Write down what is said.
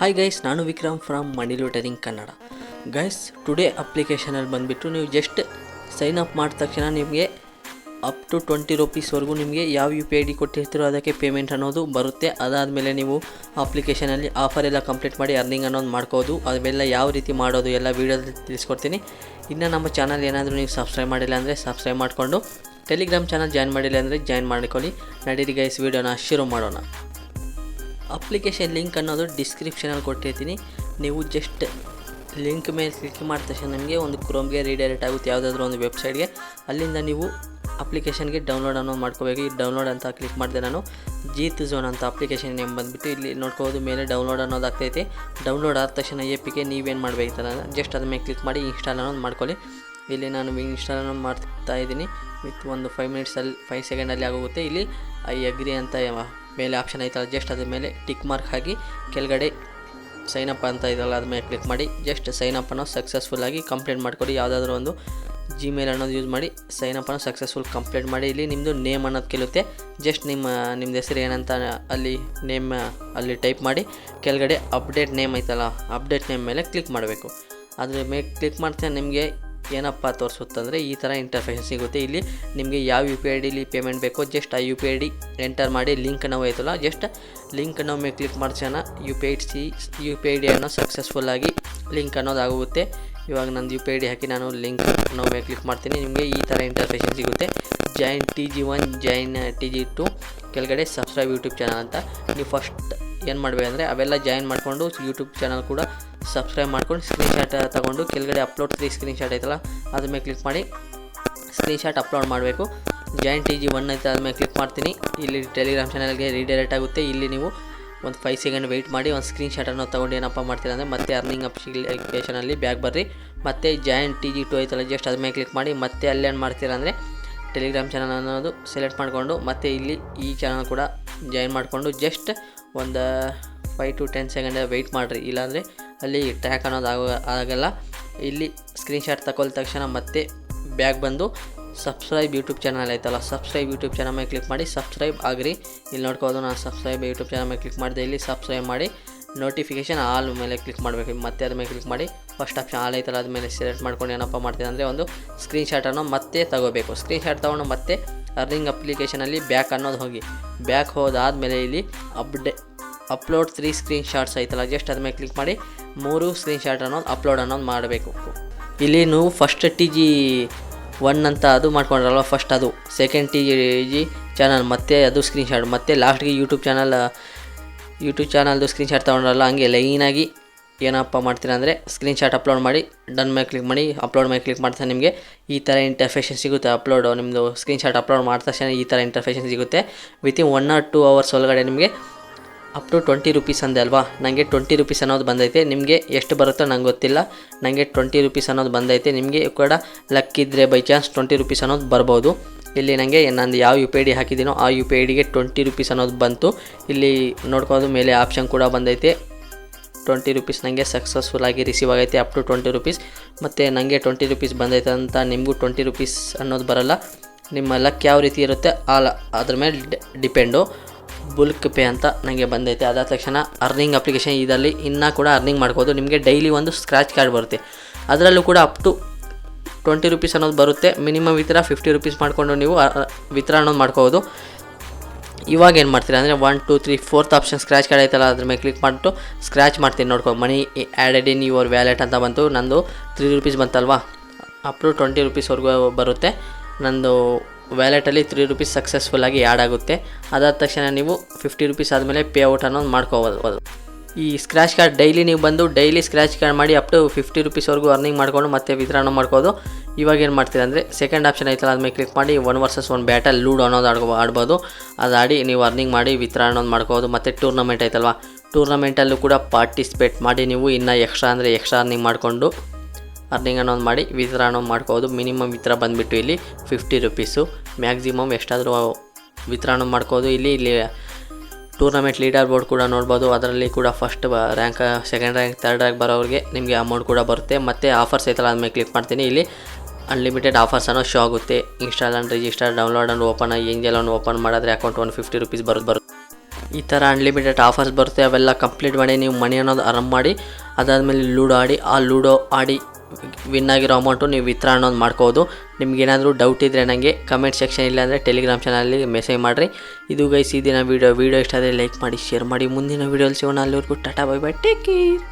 Hi guys, ನಾನು Vikram from money lootering Kannada. Guys, today ಅಪ್ಲಿಕೇಶನಲ್ಲಿ ಬಂದುಬಿಟ್ಟು ನೀವು ಜಸ್ಟ್ ಸೈನ್ ಅಪ್ ಮಾಡಿದ ತಕ್ಷಣ ನಿಮಗೆ ಅಪ್ ಟು 20 ರೂಪೀಸ್ವರೆಗೂ ನಿಮಗೆ ಯಾವ ಯು ಪಿ ಐ ಡಿ ಕೊಟ್ಟಿರ್ತೀರೋ ಅದಕ್ಕೆ ಪೇಮೆಂಟ್ ಅನ್ನೋದು ಬರುತ್ತೆ. ಅದಾದಮೇಲೆ ನೀವು ಅಪ್ಲಿಕೇಶನಲ್ಲಿ ಆಫರ್ ಎಲ್ಲ ಕಂಪ್ಲೀಟ್ ಮಾಡಿ ಅರ್ನಿಂಗ್ ಅನ್ನೋದು ಮಾಡ್ಕೋದು. ಅವೆಲ್ಲ ಯಾವ ರೀತಿ ಮಾಡೋದು ಎಲ್ಲ ವೀಡಿಯೋದಲ್ಲಿ ತಿಳಿಸ್ಕೊಡ್ತೀನಿ. ಇನ್ನು ನಮ್ಮ ಚಾನಲ್ ಏನಾದರೂ ನೀವು ಸಬ್ಸ್ಕ್ರೈಬ್ ಮಾಡಿಲ್ಲ ಅಂದರೆ ಸಬ್ಸ್ಕ್ರೈಬ್ ಮಾಡಿಕೊಂಡು ಟೆಲಿಗ್ರಾಮ್ ಚಾನಲ್ ಜಾಯ್ನ್ ಮಾಡಿಲ್ಲ ಅಂದರೆ ಜಾಯ್ನ್ ಮಾಡ್ಕೊಳ್ಳಿ. ನಡೀರಿ ಗೈಸ್, ವೀಡಿಯೋನ ಶುರು ಮಾಡೋಣ. ಅಪ್ಲಿಕೇಶನ್ ಲಿಂಕ್ ಅನ್ನೋದು ಡಿಸ್ಕ್ರಿಪ್ಷನಲ್ಲಿ ಕೊಟ್ಟಿರ್ತೀನಿ. ನೀವು ಜಸ್ಟ್ ಲಿಂಕ್ ಮೇಲೆ ಕ್ಲಿಕ್ ಮಾಡಿದ ತಕ್ಷಣ ನಿಮಗೆ ಒಂದು ಕ್ರೋಮ್ಗೆ ರೀಡೈರೆಕ್ಟ್ ಆಗುತ್ತೆ, ಯಾವುದಾದ್ರೂ ಒಂದು ವೆಬ್ಸೈಟ್ಗೆ. ಅಲ್ಲಿಂದ ನೀವು ಅಪ್ಲಿಕೇಶನ್ಗೆ ಡೌನ್ಲೋಡ್ ಅನ್ನೋದು ಮಾಡ್ಕೋಬೇಕು. ಈ ಡೌನ್ಲೋಡ್ ಅಂತ ಕ್ಲಿಕ್ ಮಾಡಿದೆ ನಾನು. ಜೀತ್ ಝೋನ್ ಅಂತ ಅಪ್ಲಿಕೇಶನ್ ನೇಮ್ ಬಂದುಬಿಟ್ಟು ಇಲ್ಲಿ ನೋಡ್ಕೋಬೋದು. ಮೇಲೆ ಡೌನ್ಲೋಡ್ ಅನ್ನೋದು ಆಗ್ತೈತೆ. ಡೌನ್ಲೋಡ್ ಆದ ತಕ್ಷಣ ಎಪಿಗೆ ನೀವೇನು ಮಾಡಬೇಕಂತ ಜಸ್ಟ್ ಅದ್ರ ಮೇಲೆ ಕ್ಲಿಕ್ ಮಾಡಿ ಇನ್ಸ್ಟಾಲ್ ಅನ್ನೋದು ಮಾಡ್ಕೊಳ್ಳಿ. ಇಲ್ಲಿ ನಾನು ಇನ್ಸ್ಟಾಲ್ ಅನ್ನೋದು ಮಾಡ್ತಾ ಇದ್ದೀನಿ. ವಿತ್ ಒಂದು 5 ಸೆಕೆಂಡಲ್ಲಿ ಆಗೋಗುತ್ತೆ. ಇಲ್ಲಿ ಐ ಅಗ್ರಿ ಅಂತ ಮೇಲೆ ಆಪ್ಷನ್ ಐತಲ್ಲ, ಜಸ್ಟ್ ಅದ್ರ ಮೇಲೆ ಟಿಕ್ ಮಾರ್ಕ್ ಹಾಕಿ ಕೆಳಗಡೆ ಸೈನಪ್ ಅಂತ ಇದಲ್ಲ ಅದ್ರ ಮೇಲೆ ಕ್ಲಿಕ್ ಮಾಡಿ ಜಸ್ಟ್ ಸೈನಪ್ ಅನ್ನೋ ಸಕ್ಸಸ್ಫುಲ್ಲಾಗಿ ಕಂಪ್ಲೀಟ್ ಮಾಡಿಕೊಡಿ. ಯಾವುದಾದ್ರೂ ಒಂದು ಜಿಮೇಲ್ ಅನ್ನೋದು ಯೂಸ್ ಮಾಡಿ ಸೈನಪ್ ಅನ್ನೋ ಸಕ್ಸಸ್ಫುಲ್ ಕಂಪ್ಲೀಟ್ ಮಾಡಿ. ಇಲ್ಲಿ ನಿಮ್ಮದು ನೇಮ್ ಅನ್ನೋದು ಕೇಳುತ್ತೆ. ಜಸ್ಟ್ ನಿಮ್ಮದು ಹೆಸರು ಏನಂತ ಅಲ್ಲಿ ನೇಮ್ ಅಲ್ಲಿ ಟೈಪ್ ಮಾಡಿ ಕೆಳಗಡೆ ಅಪ್ಡೇಟ್ ನೇಮ್ ಐತಲ್ಲ, ಅಪ್ಡೇಟ್ ನೇಮ್ ಮೇಲೆ ಕ್ಲಿಕ್ ಮಾಡಬೇಕು. ಅದ್ರ ಮೇಲೆ ಕ್ಲಿಕ್ ಮಾಡ್ತಾ ನಿಮಗೆ ಏನಪ್ಪ ತೋರಿಸುತ್ತಂದರೆ ಈ ಥರ ಇಂಟರ್ಫೇಸ್ ಸಿಗುತ್ತೆ. ಇಲ್ಲಿ ನಿಮಗೆ ಯಾವ ಯು ಪಿ ಐ ಡಿಲಿ ಪೇಮೆಂಟ್ ಬೇಕೋ ಜಸ್ಟ್ ಆ U P I D enter ಮಾಡಿ. ಲಿಂಕ್ ನಾವು ಐತಲ್ಲ, ಜಸ್ಟ್ ಲಿಂಕ್ ನಾವು ಮೇಲೆ ಕ್ಲಿಕ್ ಮಾಡ್ಸೋಣ. ಯು ಪಿ ಐ ಡಿ ಅನ್ನೋ ಸಕ್ಸಸ್ಫುಲ್ಲಾಗಿ ಲಿಂಕ್ ಅನ್ನೋದು ಆಗುತ್ತೆ. ಇವಾಗ ನಂದು ಯು ಪಿ ಐ ಡಿ ಹಾಕಿ ನಾನು ಲಿಂಕ್ ನಾವು ಮೇಲೆ ಕ್ಲಿಕ್ ಮಾಡ್ತೀನಿ. ನಿಮಗೆ ಈ ಥರ ಇಂಟರ್ಫೇಸ್ ಸಿಗುತ್ತೆ. ಜಾಯಿನ್ TG1, ಜಾಯಿನ್ TG2, ಕೆಳಗಡೆ ಸಬ್ಸ್ಕ್ರೈಬ್ ಯೂಟ್ಯೂಬ್ ಚಾನಲ್ ಅಂತ. ನೀವು ಫಸ್ಟ್ ಏನು ಮಾಡಬೇಕಂದ್ರೆ ಅವೆಲ್ಲ ಜಾಯಿನ್ ಮಾಡಿಕೊಂಡು ಯೂಟ್ಯೂಬ್ ಚಾನಲ್ ಕೂಡ ಸಬ್ಸ್ಕ್ರೈಬ್ ಮಾಡ್ಕೊಂಡು ಸ್ಕ್ರೀನ್ಶಾಟ್ ತೊಗೊಂಡು ಕೆಳಗಡೆ ಅಪ್ಲೋಡ್ 3 ಸ್ಕ್ರೀನ್ಶಾಟ್ ಐತಲ್ಲ ಅದ್ರ ಮೇಲೆ ಕ್ಲಿಕ್ ಮಾಡಿ ಸ್ಕ್ರೀನ್ಶಾಟ್ ಅಪ್ಲೋಡ್ ಮಾಡಬೇಕು. ಜಾಯಿನ್ TG1 ಐತೆ ಅದ್ರ ಮೇಲೆ ಕ್ಲಿಕ್ ಮಾಡ್ತೀನಿ. ಇಲ್ಲಿ ಟೆಲಿಗ್ರಾಮ್ ಚಾನಲ್ಗೆ ರೀಡೈರೆಕ್ಟ್ ಆಗುತ್ತೆ. ಇಲ್ಲಿ ನೀವು ಒಂದು 5 ಸೆಕೆಂಡ್ ವೆಯ್ಟ್ ಮಾಡಿ ಒಂದು ಸ್ಕ್ರೀನ್ಶಾಟನ್ನು ತೊಗೊಂಡು ಏನಪ್ಪ ಮಾಡ್ತೀರ ಅಂದರೆ ಮತ್ತೆ ಅರ್ನಿಂಗ್ ಅಪ್ಲಿಕೇಶನಲ್ಲಿ ಬ್ಯಾಕ್ ಬರ್ರಿ. ಮತ್ತು ಜಾಯಿನ್ TG2 ಐತಲ್ಲ ಜಸ್ಟ್ ಅದ್ರ ಮೇಲೆ ಕ್ಲಿಕ್ ಮಾಡಿ ಮತ್ತೆ ಅಲ್ಲೇನು ಮಾಡ್ತೀರ ಅಂದರೆ ಟೆಲಿಗ್ರಾಮ್ ಚಾನಲ್ ಅನ್ನೋದು ಸೆಲೆಕ್ಟ್ ಮಾಡಿಕೊಂಡು ಮತ್ತೆ ಇಲ್ಲಿ ಈ ಚಾನಲ್ ಕೂಡ ಜಾಯಿನ್ ಮಾಡಿಕೊಂಡು ಜಸ್ಟ್ ಒಂದು 5 to 10 ಸೆಕೆಂಡ್ ವೆಯ್ಟ್ ಮಾಡಿರಿ. ಇಲ್ಲಾಂದರೆ ಅಲ್ಲಿ ಟ್ರ್ಯಾಕ್ ಅನ್ನೋದು ಆಗಲ್ಲ. ಇಲ್ಲಿ ಸ್ಕ್ರೀನ್ಶಾಟ್ ತಗೊಳ್ದ ತಕ್ಷಣ ಮತ್ತೆ ಬ್ಯಾಗ್ ಬಂದು ಸಬ್ಸ್ಕ್ರೈಬ್ ಯೂಟ್ಯೂಬ್ ಚಾನಲ್ ಐತಲ್ಲ, ಸಬ್ಸ್ಕ್ರೈಬ್ ಯೂಟ್ಯೂಬ್ ಚಾನಲ್ ಮೇಲೆ ಕ್ಲಿಕ್ ಮಾಡಿ ಸಬ್ಸ್ಕ್ರೈಬ್ ಆಗಿರಿ. ಇಲ್ಲಿ ನೋಡ್ಕೋದು ನಾನು ಸಬ್ಸ್ಕ್ರೈಬ್ ಯೂಟ್ಯೂಬ್ ಚಾನಲ್ ಮೇಲೆ ಕ್ಲಿಕ್ ಮಾಡಿದೆ. ಇಲ್ಲಿ ಸಬ್ಸ್ಕ್ರೈಬ್ ಮಾಡಿ ನೋಟಿಫಿಕೇಷನ್ ಆಲ್ ಮೇಲೆ ಕ್ಲಿಕ್ ಮಾಡಬೇಕು. ಮತ್ತೆ ಅದ್ರ ಮೇಲೆ ಕ್ಲಿಕ್ ಮಾಡಿ ಫಸ್ಟ್ ಆಪ್ಷನ್ ಆಲ್ ಐತಲ್ಲ ಅದ ಮೇಲೆ ಸೆಲೆಕ್ಟ್ ಮಾಡ್ಕೊಂಡು ಏನಪ್ಪ ಮಾಡ್ತೀನಿ ಅಂದರೆ ಒಂದು ಸ್ಕ್ರೀನ್ಶಾಟನ್ನು ಮತ್ತೆ ತಗೋಬೇಕು. ಸ್ಕ್ರೀನ್ಶಾಟ್ ತೊಗೊಂಡು ಮತ್ತೆ ಅರ್ನಿಂಗ್ ಅಪ್ಲಿಕೇಶನಲ್ಲಿ ಬ್ಯಾಕ್ ಅನ್ನೋದು ಹೋಗಿ ಬ್ಯಾಕ್ ಹೋದಾದಮೇಲೆ ಇಲ್ಲಿ ಅಪ್ಲೋಡ್ 3 ಸ್ಕ್ರೀನ್ಶಾಟ್ಸ್ ಐತಲ್ಲ ಜಸ್ಟ್ ಅದ್ರ ಮೇಲೆ ಕ್ಲಿಕ್ ಮಾಡಿ 3 ಸ್ಕ್ರೀನ್ಶಾಟ್ ಅನ್ನೋದು ಅಪ್ಲೋಡ್ ಅನ್ನೋದು ಮಾಡಬೇಕು. ಇಲ್ಲಿ ನೀವು ಫಸ್ಟ್ TG1 ಅಂತ ಅದು ಮಾಡ್ಕೊಂಡ್ರಲ್ವ, ಫಸ್ಟ್ ಅದು ಸೆಕೆಂಡ್ TG ಚಾನಲ್ ಮತ್ತೆ ಅದು ಸ್ಕ್ರೀನ್ಶಾಟ್ ಮತ್ತು ಲಾಸ್ಟ್ಗೆ ಯೂಟ್ಯೂಬ್ ಚಾನಲ್ದು ಸ್ಕ್ರೀನ್ಶಾಟ್ ತೊಗೊಂಡ್ರಲ್ಲ, ಹಂಗೆ ಲೈನಾಗಿ ಏನಪ್ಪ ಮಾಡ್ತೀರಾ ಅಂದರೆ ಸ್ಕ್ರೀನ್ಶಾಟ್ ಅಪ್ಲೋಡ್ ಮಾಡಿ ಡನ್ ಮೇಲೆ ಕ್ಲಿಕ್ ಮಾಡಿ ಅಪ್ಲೋಡ್ ಮೇಲೆ ಕ್ಲಿಕ್ ಮಾಡ್ತಾ ನಿಮಗೆ ಈ ಥರ ಇಂಟರ್ಫೇಷನ್ ಸಿಗುತ್ತೆ. ನಿಮ್ಮದು ಸ್ಕ್ರೀನ್ಶಾಟ್ ಅಪ್ಲೋಡ್ ಮಾಡಿದ ತಕ್ಷಣ ಈ ಥರ ಇಂಟರ್ಫೇಷನ್ ಸಿಗುತ್ತೆ. ವಿತಿನ್ 1 or 2 hours ಒಳಗಡೆ ನಿಮಗೆ ಅಪ್ ಟು 20 ರೂಪೀಸ್ ಅಂದೆ ಅಲ್ವಾ, ನನಗೆ 20 ರೂಪೀಸ್ ಅನ್ನೋದು ಬಂದೈತೆ. ನಿಮಗೆ ಎಷ್ಟು ಬರುತ್ತೋ ನಂಗೆ ಗೊತ್ತಿಲ್ಲ, ನನಗೆ 20 ರೂಪೀಸ್ ಅನ್ನೋದು ಬಂದೈತೆ. ನಿಮಗೆ ಕೂಡ ಲಕ್ ಇದ್ದರೆ ಬೈ ಚಾನ್ಸ್ 20 ರೂಪೀಸ್ ಅನ್ನೋದು ಬರ್ಬೋದು. ಇಲ್ಲಿ ನನಗೆ ನಂದು ಯಾವ ಯು ಪಿ ಐ ಡಿ ಹಾಕಿದ್ದೀನೋ ಆ ಯು ಪಿ ಐ ಡಿಗೆ 20 ರೂಪೀಸ್ ಅನ್ನೋದು ಬಂತು. ಇಲ್ಲಿ ನೋಡ್ಕೊಳ್ಳೋದು ಮೇಲೆ ಆಪ್ಷನ್ ಕೂಡ ಬಂದೈತೆ. 20 ರೂಪೀಸ್ ನನಗೆ ಸಕ್ಸಸ್ಫುಲ್ಲಾಗಿ ರಿಸೀವ್ ಆಗೈತೆ, ಅಪ್ ಟು 20 ರೂಪೀಸ್. ಮತ್ತು ನನಗೆ 20 ರೂಪೀಸ್ ಬಂದೈತೆ ಅಂತ ನಿಮಗೂ 20 ರೂಪೀಸ್ ಅನ್ನೋದು ಬರೋಲ್ಲ. ನಿಮ್ಮ ಲಕ್ ಯಾವ ರೀತಿ ಇರುತ್ತೆ ಅದ್ರ ಮೇಲೆ ಡಿಪೆಂಡು. ಬುಲ್ಕ್ ಪೇ ಅಂತ ನನಗೆ ಬಂದೈತೆ. ಅದಾದ ತಕ್ಷಣ ಅರ್ನಿಂಗ್ ಅಪ್ಲಿಕೇಶನ್ ಇದರಲ್ಲಿ ಇನ್ನೂ ಕೂಡ ಅರ್ನಿಂಗ್ ಮಾಡ್ಬೋದು. ನಿಮಗೆ ಡೈಲಿ ಒಂದು ಸ್ಕ್ರ್ಯಾಚ್ ಕಾರ್ಡ್ ಬರುತ್ತೆ, ಅದರಲ್ಲೂ ಕೂಡ ಅಪ್ ಟು 20 ರೂಪೀಸ್ ಅನ್ನೋದು ಬರುತ್ತೆ. ಮಿನಿಮಮ್ ವಿತ್ರ 50 ರೂಪೀಸ್ ಮಾಡಿಕೊಂಡು ನೀವು ವಿತ್ರ ಅನ್ನೋದು ಮಾಡ್ಕೋಬೋದು. ಇವಾಗ ಏನು ಮಾಡ್ತೀರಾ ಅಂದರೆ 1 2 3 4th ಆಪ್ಷನ್ ಸ್ಕ್ರ್ಯಾಚ್ ಕಾರ್ಡ್ ಐತಲ್ಲ ಅದ್ರ ಮೇಲೆ ಕ್ಲಿಕ್ ಮಾಡಿಬಿಟ್ಟು ಸ್ಕ್ರ್ಯಾಚ್ ಮಾಡ್ತೀನಿ. ನೋಡ್ಕೊ, ಮನಿ ಆ್ಯಡೆಡ್ ಇನ್ ಯುವರ್ ವ್ಯಾಲೆಟ್ ಅಂತ ಬಂತು. ನಂದು 3 ರೂಪೀಸ್ ಬಂತಲ್ವಾ, ಅಪ್ ಟು 20 ರೂಪೀಸ್ವರೆಗೂ ಬರುತ್ತೆ. ನಂದು ವ್ಯಾಲೆಟಲ್ಲಿ 3 ರೂಪೀಸ್ ಸಕ್ಸಸ್ಫುಲ್ಲಾಗಿ ಆ್ಯಡ್ ಆಗುತ್ತೆ. ಅದಾದ ತಕ್ಷಣ ನೀವು 50 ರೂಪೀಸ್ ಆದಮೇಲೆ ಪೇ ಔಟ್ ಅನ್ನೋದು ಮಾಡ್ಕೋಬೋದು. ಈ ಸ್ಕ್ರ್ಯಾಚ್ ಕಾರ್ಡ್ ಡೈಲಿ ನೀವು ಬಂದು ಡೈಲಿ ಸ್ಕ್ರ್ಯಾಚ್ ಕಾರ್ಡ್ ಮಾಡಿ ಅಪ್ ಟು 50 ರೂಪೀಸ್ವರೆಗೂ ಅರ್ನಿಂಗ್ ಮಾಡಿಕೊಂಡು ಮತ್ತೆ ವಿತರಣೆ ಮಾಡ್ಕೋದು. ಇವಾಗ ಏನು ಮಾಡ್ತೀರಾ ಅಂದರೆ ಸೆಕೆಂಡ್ ಆಪ್ಷನ್ ಐತಲ್ಲ ಅದ್ಮೇಲೆ ಕ್ಲಿಕ್ ಮಾಡಿ 1 vs 1 ಬ್ಯಾಟಲ್ ಲೂಡ್ ಅನ್ನೋದು ಆಡ್ಬೋದು. ಅದು ಆಡಿ ನೀವು ಅರ್ನಿಂಗ್ ಮಾಡಿ ವಿತರಣೆ ಅನ್ನೋದು ಮಾಡ್ಕೋಬೋದು. ಮತ್ತು ಟೂರ್ನಮೆಂಟ್ ಐತಲ್ವ, ಟೂರ್ನಮೆಂಟಲ್ಲೂ ಕೂಡ ಪಾರ್ಟಿಸಿಪೇಟ್ ಮಾಡಿ ನೀವು ಇನ್ನೂ ಎಕ್ಸ್ಟ್ರಾ ಅರ್ನಿಂಗ್ ಮಾಡಿಕೊಂಡು ಅರ್ನಿಂಗ್ ಅನ್ನೋದು ಮಾಡಿ ವಿತರಣೆ ಮಾಡ್ಕೋಬೋದು. ಮಿನಿಮಮ್ ವಿತ್ರ ಬಂದುಬಿಟ್ಟು ಇಲ್ಲಿ 50 ರೂಪೀಸು, ಮ್ಯಾಕ್ಸಿಮಮ್ ಎಷ್ಟಾದರೂ ವಿತರಣೆ ಮಾಡ್ಕೋದು. ಇಲ್ಲಿ ಟೂರ್ನಮೆಂಟ್ ಲೀಡರ್ ಬೋರ್ಡ್ ಕೂಡ ನೋಡ್ಬೋದು. ಅದರಲ್ಲಿ ಕೂಡ first rank, second rank, third rank ಬರೋರಿಗೆ ನಿಮಗೆ ಅಮೌಂಟ್ ಕೂಡ ಬರುತ್ತೆ. ಮತ್ತು ಆಫರ್ಸ್ ಐತಲ್ಲ ಅದ್ಮೇಲೆ ಕ್ಲಿಕ್ ಮಾಡ್ತೀನಿ. ಇಲ್ಲಿ ಅನ್ಲಿಮಿಟೆಡ್ ಆಫರ್ಸ್ ಅನ್ನೋ ಶೋ ಆಗುತ್ತೆ. Install and register, download and open, angel ಅನ್ನು ಓಪನ್ ಮಾಡಿದ್ರೆ ಅಕೌಂಟ್ 150 ರೂಪೀಸ್ ಬರುತ್ತೆ. ಈ ಥರ ಅನ್ಲಿಮಿಟೆಡ್ ಆಫರ್ಸ್ ಬರುತ್ತೆ. ಅವೆಲ್ಲ ಕಂಪ್ಲೀಟ್ ಮಾಡಿ ನೀವು ಮನಿ ಅನ್ನೋದು ಅರ್ನ್ ಮಾಡಿ ಅದಾದಮೇಲೆ ಲೂಡೋ ಆಡಿ, ಆ ಲೂಡೋ ಆಡಿ ವಿನ್ ಆಗಿರೋ ಅಮೌಂಟು ನೀವು ವಿತ್ಡ್ರಾ ಅನ್ನೋದು ಮಾಡ್ಕೋಬೋದು. ನಿಮ್ಗೇನಾದರೂ ಡೌಟ್ ಇದ್ದರೆ ನನಗೆ ಕಮೆಂಟ್ ಸೆಕ್ಷನ್ ಇಲ್ಲಾಂದರೆ ಟೆಲಿಗ್ರಾಮ್ ಚಾನಲಲ್ಲಿ ಮೆಸೇಜ್ ಮಾಡಿರಿ. ಇದು ಗೈಸ್ ಈ ದಿನ ವೀಡಿಯೋ ಇಷ್ಟ ಆದರೆ ಲೈಕ್ ಮಾಡಿ, ಶೇರ್ ಮಾಡಿ. ಮುಂದಿನ ವೀಡಿಯೋಲಿ ಸಿಗೋಣ. ಅಲ್ಲಿವರೆಗೂ tata bye bye, take care.